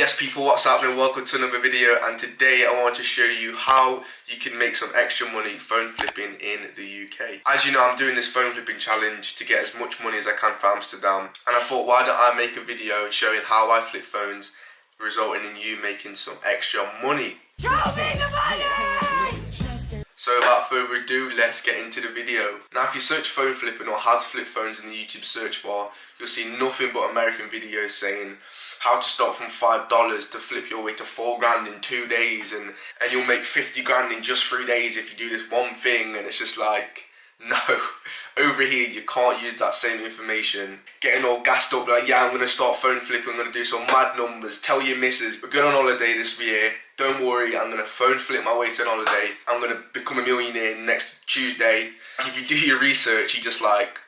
Yes people, what's happening? Welcome to another video, and today I want to show you how you can make some extra money phone flipping in the UK. As you know, I'm doing this phone flipping challenge to get as much money as I can for Amsterdam, and I thought, why don't I make a video showing how I flip phones, resulting in you making some extra money. So without further ado, let's get into the video. Now if you search phone flipping or how to flip phones in the YouTube search bar, you'll see nothing but American videos saying how to start from $5 to flip your way to $4 grand in 2 days, and you'll make 50 grand in just 3 days if you do this one thing. And it's just like, no, over here you can't use that same information. Getting all gassed up like, yeah, I'm gonna start phone flipping, I'm gonna do some mad numbers, tell your missus we're going on holiday this year, don't worry, I'm gonna phone flip my way to an holiday, I'm gonna become a millionaire next Tuesday. If you do your research, you just like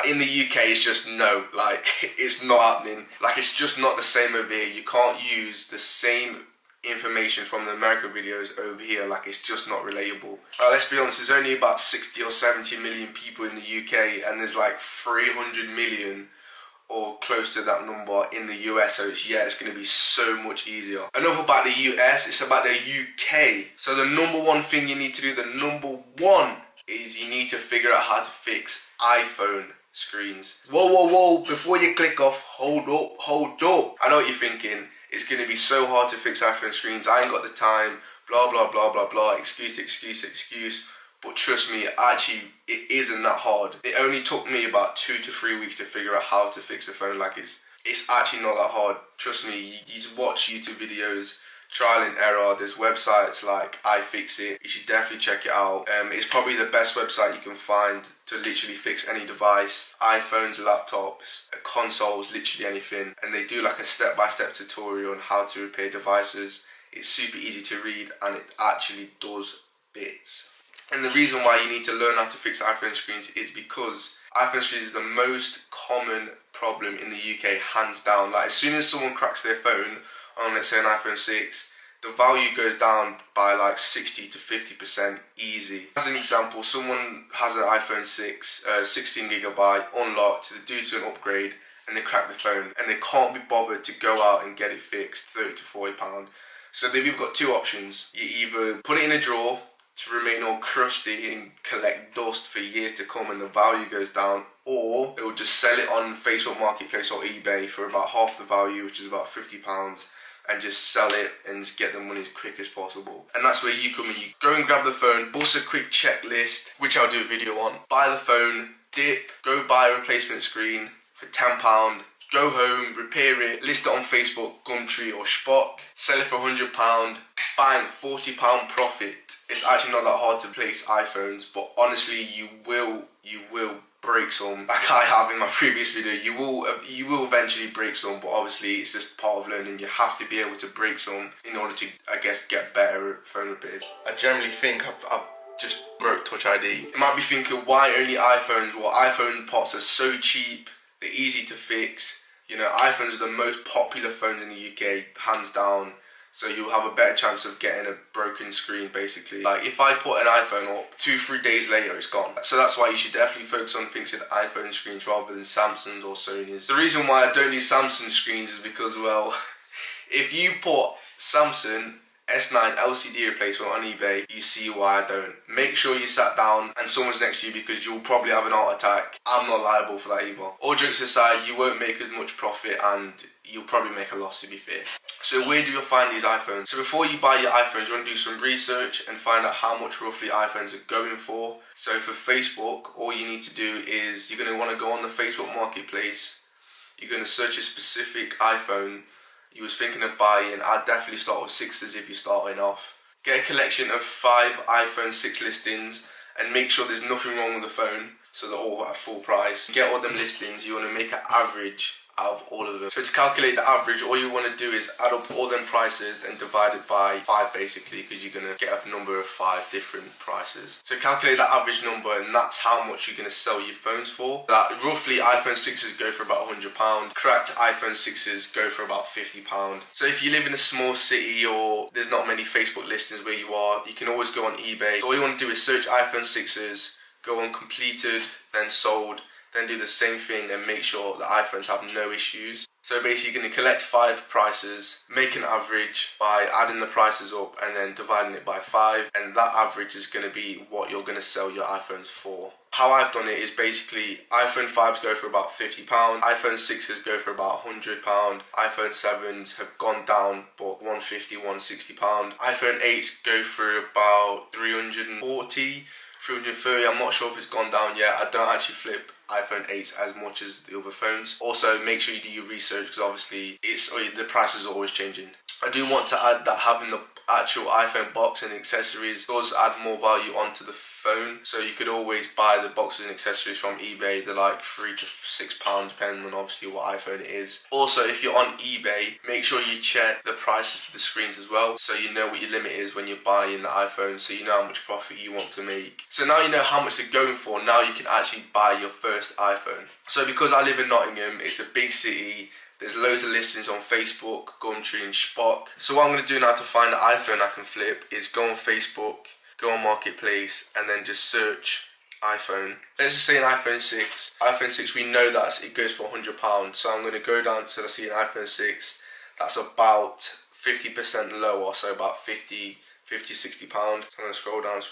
in the UK, it's just no, like, it's not happening. Like, it's just not the same over here. You can't use the same information from the American videos over here. Like, it's just not relatable. Let's be honest, there's only about 60 or 70 million people in the UK, and there's like 300 million or close to that number in the US, so it's going to be so much easier. Enough about the US, it's about the UK. So the number one thing you need to do, the number one, is you need to figure out how to fix iPhone screens. Whoa, before you click off, hold up. I know what you're thinking, it's going to be so hard to fix iPhone screens, I ain't got the time, blah blah blah blah blah, excuse. But trust me, actually, it isn't that hard. It only took me about 2 to 3 weeks to figure out how to fix a phone. Like, it's actually not that hard. Trust me, you just watch YouTube videos, trial and error. There's websites like iFixit, you should definitely check it out. It's probably the best website you can find to literally fix any device, iPhones, laptops, consoles, literally anything. And they do like a step-by-step tutorial on how to repair devices. It's super easy to read, and it actually does bits. And the reason why you need to learn how to fix iPhone screens is because iPhone screens is the most common problem in the UK, hands down. Like, as soon as someone cracks their phone on, let's say, an iPhone 6, the value goes down by like 60 to 50% easy. As an example, someone has an iPhone 6, 16GB unlocked, they're due to an upgrade, and they crack the phone, and they can't be bothered to go out and get it fixed, £30 to £40. So they've either got two options. You either put it in a drawer to remain all crusty and collect dust for years to come and the value goes down, or they will just sell it on Facebook Marketplace or eBay for about half the value, which is about £50, and just sell it and just get the money as quick as possible. And that's where you come in. You go and grab the phone, bust a quick checklist, which I'll do a video on, buy the phone, dip, go buy a replacement screen for £10, go home, repair it, list it on Facebook, Gumtree or Spock, sell it for £100, bang, £40 profit. It's actually not that hard to replace iPhones, but honestly, you will break some. Like I have in my previous video, you will eventually break some, but obviously it's just part of learning. You have to be able to break some in order to, I guess, get better phone repairs. I generally think I've just broke Touch ID. You might be thinking, why only iPhones? Well, iPhone parts are so cheap, they're easy to fix. You know, iPhones are the most popular phones in the UK, hands down. So you'll have a better chance of getting a broken screen, basically. Like, if I put an iPhone up, 2-3 days later, it's gone. So that's why you should definitely focus on fixing iPhone screens rather than Samsung's or Sony's. The reason why I don't use Samsung screens is because, well, if you put Samsung S9 LCD replacement on eBay, you see why I don't. Make sure you sat down and someone's next to you, because you'll probably have an heart attack. I'm not liable for that either. All jokes aside, you won't make as much profit and you'll probably make a loss, to be fair. So where do you find these iPhones? So before you buy your iPhones, you want to do some research and find out how much roughly iPhones are going for. So for Facebook, all you need to do is you're going to want to go on the Facebook Marketplace. You're going to search a specific iPhone you was thinking of buying. I'd definitely start with 6s if you're starting off. Get a collection of 5 iPhone 6 listings and make sure there's nothing wrong with the phone, so they're all at full price. Get all them listings, you want to make an average out of all of them. So to calculate the average, all you want to do is add up all them prices and divide it by 5, basically, because you're going to get a number of 5 different prices. So calculate that average number, and that's how much you're going to sell your phones for. That roughly iPhone 6s go for about £100. Cracked iPhone 6s go for about £50. So if you live in a small city or there's not many Facebook listings where you are, you can always go on eBay. So all you want to do is search iPhone 6s, go on completed, then sold, then do the same thing and make sure the iPhones have no issues. So basically you're going to collect 5 prices, make an average by adding the prices up and then dividing it by 5, and that average is going to be what you're going to sell your iPhones for. How I've done it is basically iPhone 5s go for about £50, iPhone 6s go for about £100, iPhone 7s have gone down but £150, £160, iPhone 8s go for about 340, 330, I'm not sure if it's gone down yet. I don't actually flip iPhone 8s as much as the other phones. Also, make sure you do your research because obviously the prices are always changing. I do want to add that having the actual iPhone box and accessories does add more value onto the phone. So you could always buy the boxes and accessories from eBay. They're like £3 to £6 depending on obviously what iPhone it is. Also, if you're on eBay, make sure you check the prices for the screens as well, so you know what your limit is when you're buying the iPhone, so you know how much profit you want to make. So now you know how much they're going for, now you can actually buy your first iPhone. So because I live in Nottingham, it's a big city, there's loads of listings on Facebook, Gumtree and Shpock. So what I'm going to do now to find the iPhone I can flip is go on Facebook, go on Marketplace and then just search iPhone. Let's just say an iPhone 6. iPhone 6, we know that it goes for £100. So I'm going to go down to see an iPhone 6 that's about 50% lower, so about £50, £60. So I'm going to scroll down.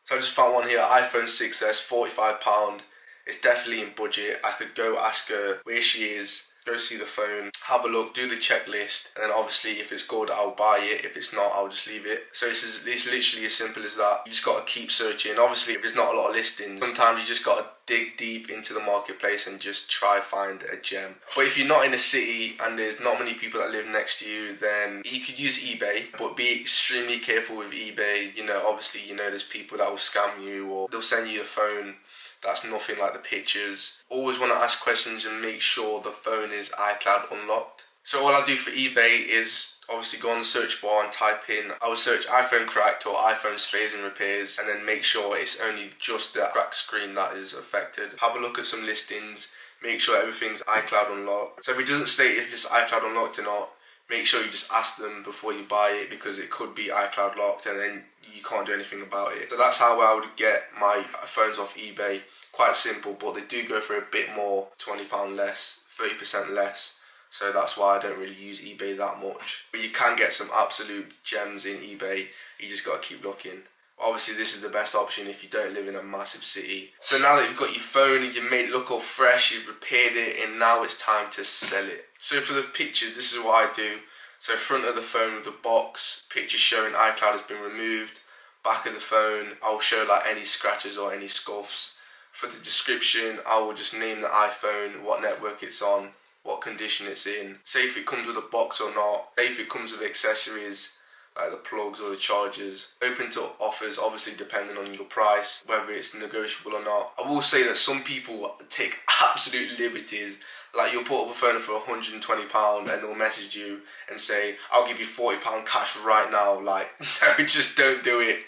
So I just found one here, iPhone 6s, £45. It's definitely in budget. I could go ask her where she is, go see the phone, have a look, do the checklist, and then obviously if it's good I'll buy it, if it's not I'll just leave it. So it's literally as simple as that. You just got to keep searching. Obviously if there's not a lot of listings, sometimes you just got to dig deep into the marketplace and just try find a gem. But if you're not in a city and there's not many people that live next to you, then you could use eBay, but be extremely careful with eBay. You know, obviously, you know, there's people that will scam you or they'll send you the phone that's nothing like the pictures. Always want to ask questions and make sure the phone is iCloud unlocked. So all I do for eBay is obviously go on the search bar and type in, I will search iPhone cracked or iPhone spares and repairs, and then make sure it's only just the cracked screen that is affected. Have a look at some listings, make sure everything's iCloud unlocked. So if it doesn't state if it's iCloud unlocked or not, make sure you just ask them before you buy it, because it could be iCloud locked and then you can't do anything about it. So that's how I would get my phones off eBay. Quite simple, but they do go for a bit more, £20 less, 30% less. So that's why I don't really use eBay that much. But you can get some absolute gems in eBay. You just got to keep looking. Obviously this is the best option if you don't live in a massive city. So now that you've got your phone and you've made it look all fresh, you've repaired it, and now it's time to sell it. So for the pictures, this is what I do. So front of the phone with the box, picture showing iCloud has been removed. Back of the phone, I'll show like any scratches or any scuffs. For the description, I will just name the iPhone, what network it's on, what condition it's in, say if it comes with a box or not, say if it comes with accessories like the plugs or the chargers. Open to offers, obviously depending on your price, whether it's negotiable or not. I will say that some people take absolute liberties. Like you'll put up a phone for £120 and they'll message you and say, I'll give you £40 cash right now. Like, no, just don't do it.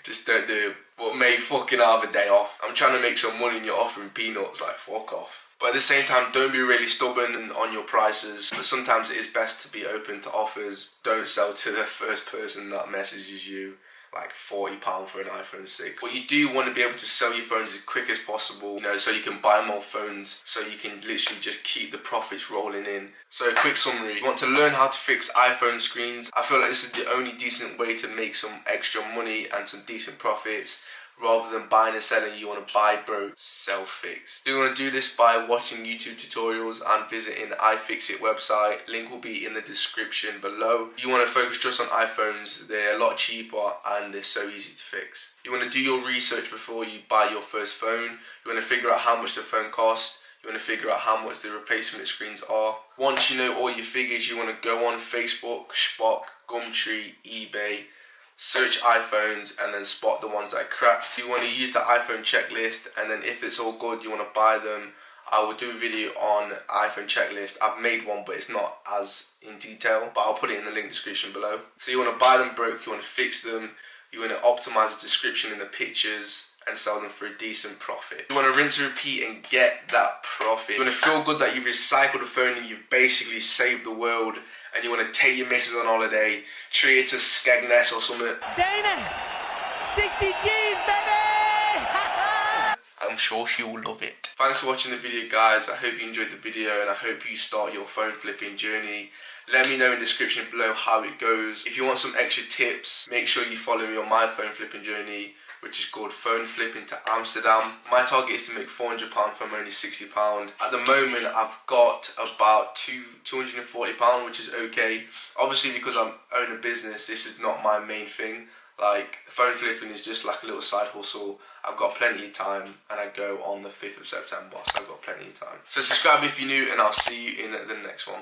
Just don't do it. But mate, fucking have a day off. I'm trying to make some money and you're offering peanuts, like fuck off. But at the same time, don't be really stubborn on your prices. But sometimes it is best to be open to offers. Don't sell to the first person that messages you like £40 for an iPhone 6. But you do want to be able to sell your phones as quick as possible, you know, so you can buy more phones, so you can literally just keep the profits rolling in. So quick summary, you want to learn how to fix iPhone screens. I feel like this is the only decent way to make some extra money and some decent profits. Rather than buying and selling, you want to buy broke, sell fixed. You want to do this by watching YouTube tutorials and visiting iFixit website. Link will be in the description below. You want to focus just on iPhones. They're a lot cheaper and they're so easy to fix. You want to do your research before you buy your first phone. You want to figure out how much the phone costs. You want to figure out how much the replacement screens are. Once you know all your figures, you want to go on Facebook, Shpock, Gumtree, eBay, search iPhones and then spot the ones that are cracked. You want to use the iPhone checklist, and then if it's all good, you want to buy them. I will do a video on iPhone checklist. I've made one, but it's not as in detail, but I'll put it in the link description below. So you want to buy them broke, you want to fix them, you want to optimize the description in the pictures and sell them for a decent profit. You want to rinse and repeat and get that profit. You want to feel good that you've recycled the phone and you've basically saved the world, and you want to take your missus on holiday, treat her to Skegness or something. Dana, 60 G's, baby! I'm sure she will love it. Thanks for watching the video, guys. I hope you enjoyed the video and I hope you start your phone flipping journey. Let me know in the description below how it goes. If you want some extra tips, make sure you follow me on my phone flipping journey, which is called Phone Flipping to Amsterdam. My target is to make £400 from only £60. At the moment, I've got about £240, which is okay. Obviously, because I own a business, this is not my main thing. Like, phone flipping is just like a little side hustle. I've got plenty of time and I go on the 5th of September, so I've got plenty of time. So subscribe if you're new and I'll see you in the next one.